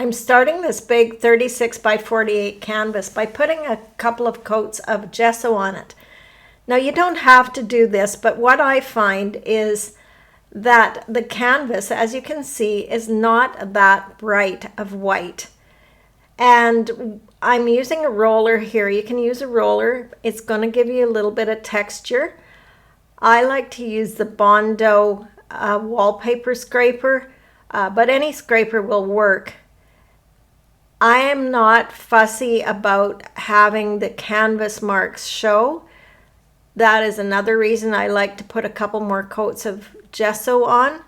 I'm starting this big 36 by 48 canvas by putting a couple of coats of gesso on it. Now you don't have to do this, but what I find is that the canvas, as you can see, is not that bright of white. And I'm using a roller here. You can use a roller. It's going to give you a little bit of texture. I like to use the Bondo wallpaper scraper, but any scraper will work. I am not fussy about having the canvas marks show. That is another reason I like to put a couple more coats of gesso on.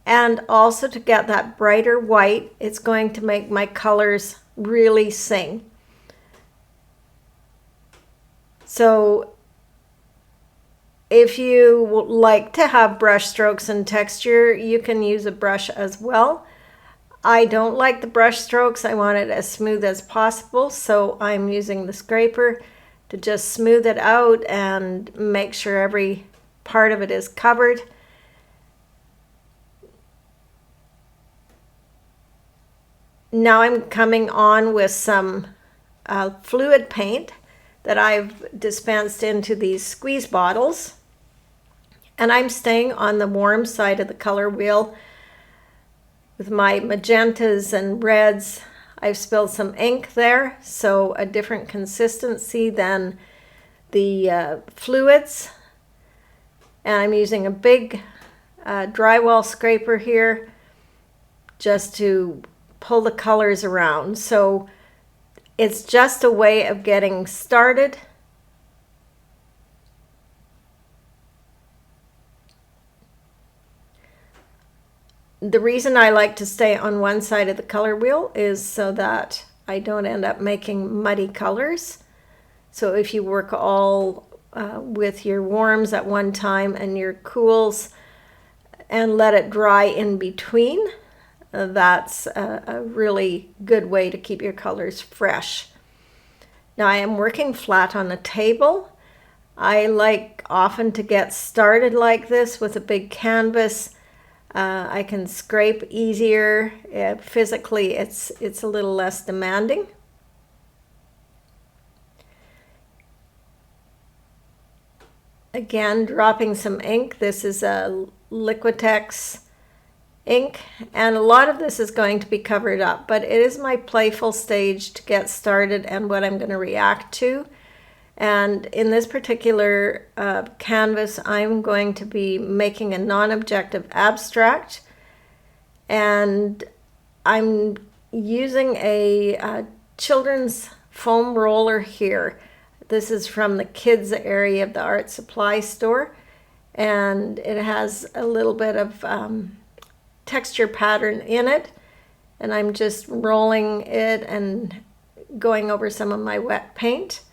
And also to get that brighter white, it's going to make my colors really sing. So if you like to have brush strokes and texture, you can use a brush as well. I don't like the brush strokes. I want it as smooth as possible, so I'm using the scraper to just smooth it out and make sure every part of it is covered. Now I'm coming on with some fluid paint that I've dispensed into these squeeze bottles. And I'm staying on the warm side of the color wheel with my magentas and reds. I've spilled some ink there, so a different consistency than the fluids. And I'm using a big drywall scraper here just to pull the colors around. So it's just a way of getting started. The reason I like to stay on one side of the color wheel is so that I don't end up making muddy colors. So if you work all with your warms at one time and your cools and let it dry in between, that's a really good way to keep your colors fresh. Now I am working flat on a table. I like often to get started like this with a big canvas. I can scrape easier. Physically, it's a little less demanding. Again, dropping some ink. This is a Liquitex ink, and a lot of this is going to be covered up, but it is my playful stage to get started and what I'm going to react to. And in this particular canvas, I'm going to be making a non-objective abstract, and I'm using a children's foam roller here. This is from the kids area of the art supply store, and it has a little bit of texture pattern in it, and I'm just rolling it and going over some of my wet paint.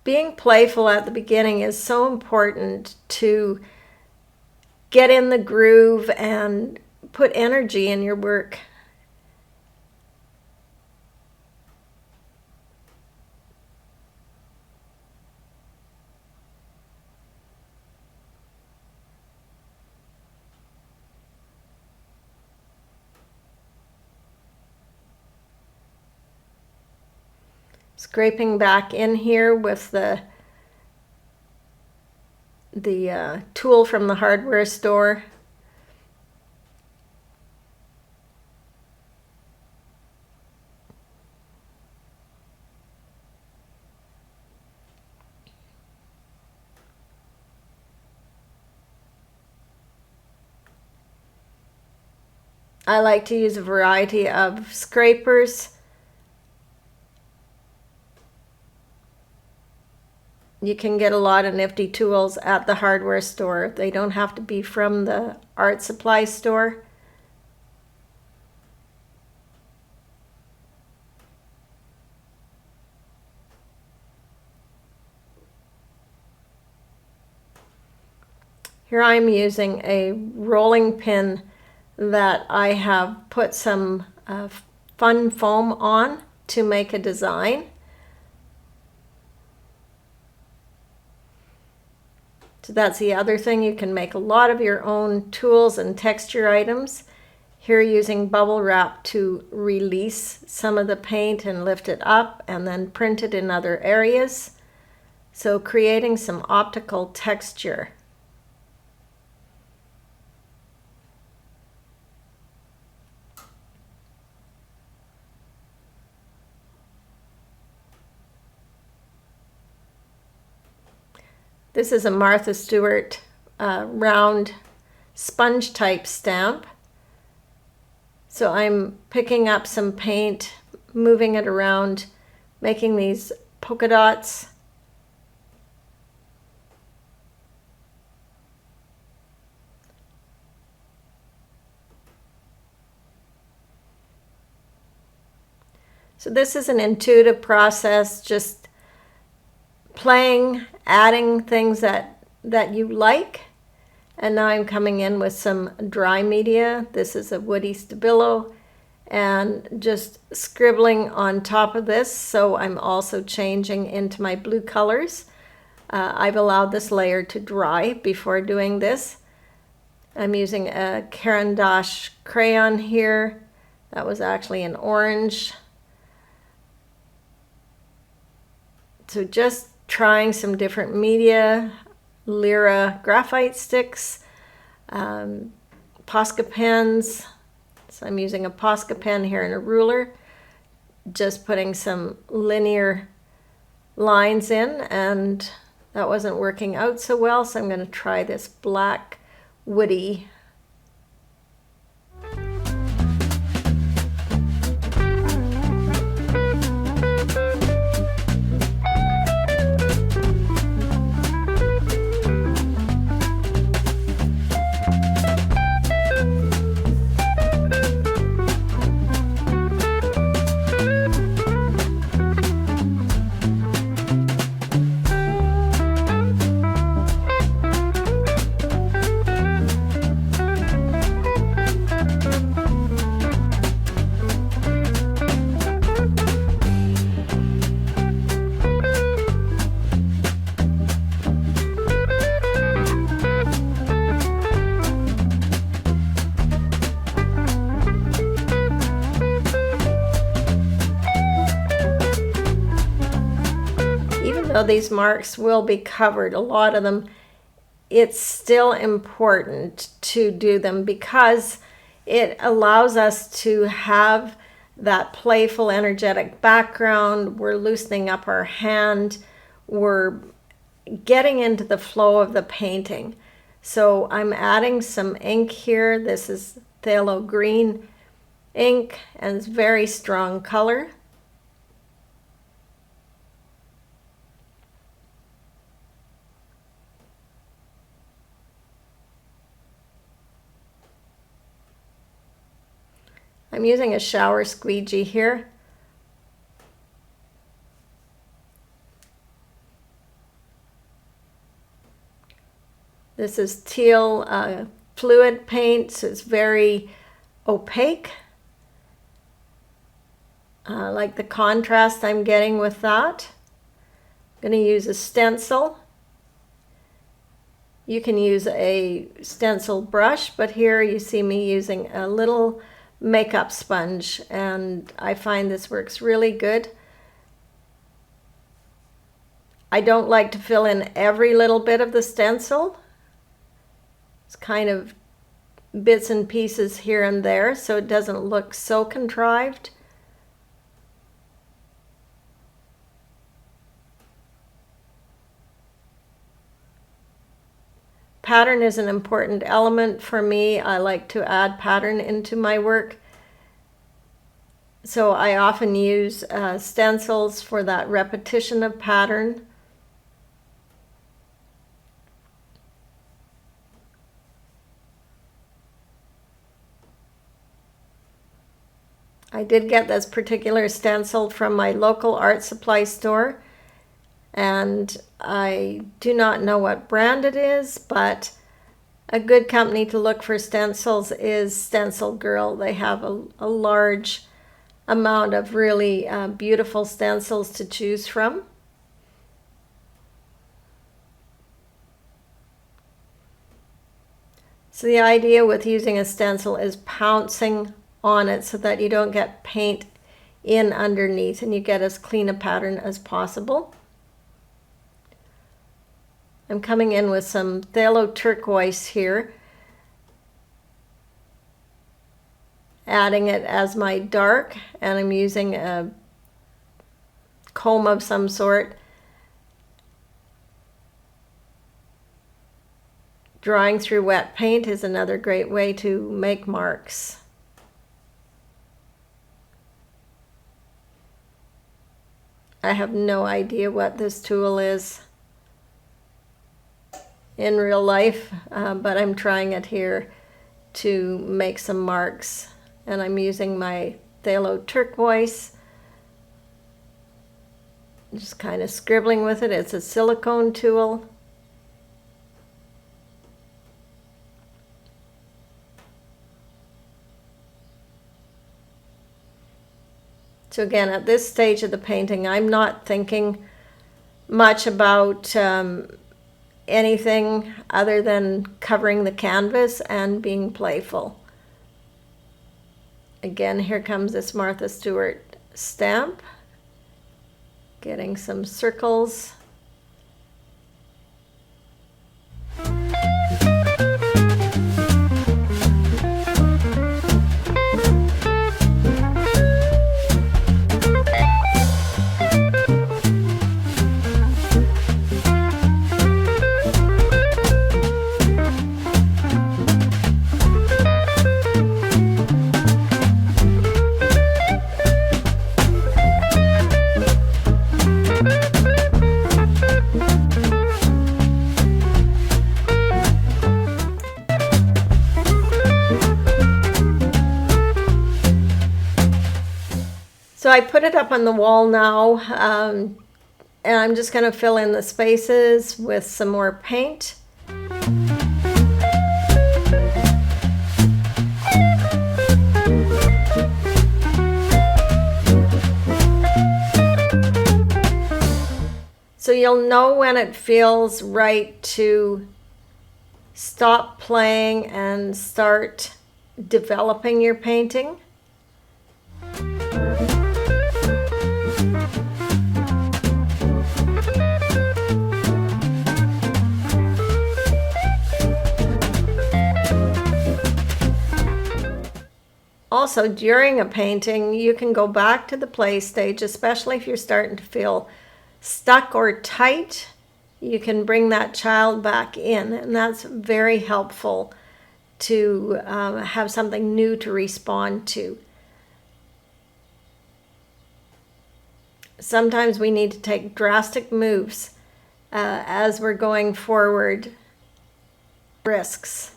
Being playful at the beginning is so important to get in the groove and put energy in your work. Scraping back in here with the tool from the hardware store. I like to use a variety of scrapers. You can get a lot of nifty tools at the hardware store. They don't have to be from the art supply store. Here I'm using a rolling pin that I have put some fun foam on to make a design. So that's the other thing. You can make a lot of your own tools and texture items. Here using bubble wrap to release some of the paint and lift it up and then print it in other areas. So creating some optical texture. This is a Martha Stewart round sponge type stamp. So I'm picking up some paint, moving it around, making these polka dots. So this is an intuitive process, just playing, adding things that you like. And now I'm coming in with some dry media. This is a woody stabilo, and just scribbling on top of this. So I'm also changing into my blue colors. I've allowed this layer to dry before doing this. I'm using a Caran d'Ache crayon here. That was actually an orange. So just trying some different media, Lyra graphite sticks, Posca pens. So I'm using a Posca pen here and a ruler, just putting some linear lines in, and that wasn't working out so well, so I'm going to try this black woody. Though these marks will be covered, a lot of them, it's still important to do them because it allows us to have that playful, energetic background. We're loosening up our hand. We're getting into the flow of the painting. So I'm adding some ink here. This is phthalo green ink, and it's very strong color. I'm using a shower squeegee here. This is teal fluid paint, so it's very opaque. I like the contrast I'm getting with that. I'm going to use a stencil. You can use a stencil brush, but here you see me using a little makeup sponge, and I find this works really good. I don't like to fill in every little bit of the stencil. It's kind of bits and pieces here and there, so it doesn't look so contrived. Pattern is an important element for me. I like to add pattern into my work. So I often use stencils for that repetition of pattern. I did get this particular stencil from my local art supply store, and I do not know what brand it is, but a good company to look for stencils is Stencil Girl. They have a large amount of really beautiful stencils to choose from. So the idea with using a stencil is pouncing on it so that you don't get paint in underneath and you get as clean a pattern as possible. I'm coming in with some phthalo turquoise here, adding it as my dark, and I'm using a comb of some sort. Drawing through wet paint is another great way to make marks. I have no idea what this tool is in real life, but I'm trying it here to make some marks. And I'm using my phthalo turquoise, just kind of scribbling with it. It's a silicone tool. So again, at this stage of the painting, I'm not thinking much about anything other than covering the canvas and being playful. Again, here comes this Martha Stewart stamp, getting some circles. So I put it up on the wall now, and I'm just going to fill in the spaces with some more paint. So you'll know when it feels right to stop playing and start developing your painting. Also, during a painting, you can go back to the play stage, especially if you're starting to feel stuck or tight. You can bring that child back in, and that's very helpful to have something new to respond to. Sometimes we need to take drastic moves as we're going forward, risks.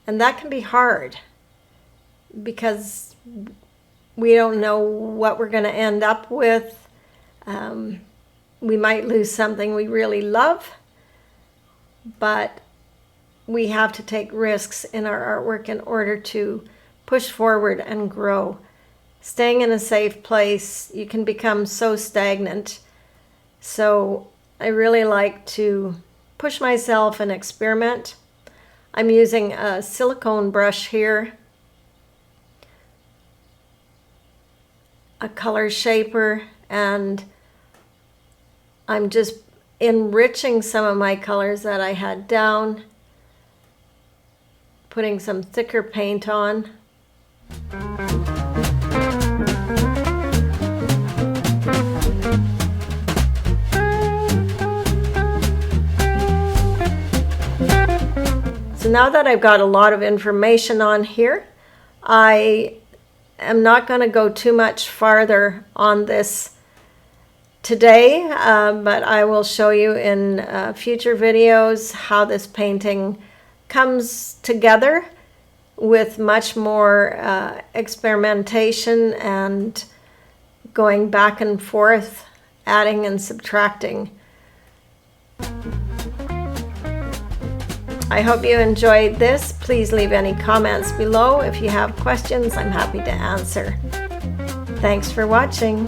And that can be hard because we don't know what we're going to end up with. We might lose something we really love, but we have to take risks in our artwork in order to push forward and grow. Staying in a safe place, you can become so stagnant. So I really like to push myself and experiment. I'm using a silicone brush here, a color shaper, and I'm just enriching some of my colors that I had down, putting some thicker paint on. So now that I've got a lot of information on here, I am not going to go too much farther on this today, but I will show you in future videos how this painting comes together with much more experimentation and going back and forth, adding and subtracting. I hope you enjoyed this. Please leave any comments below. If you have questions, I'm happy to answer. Thanks for watching.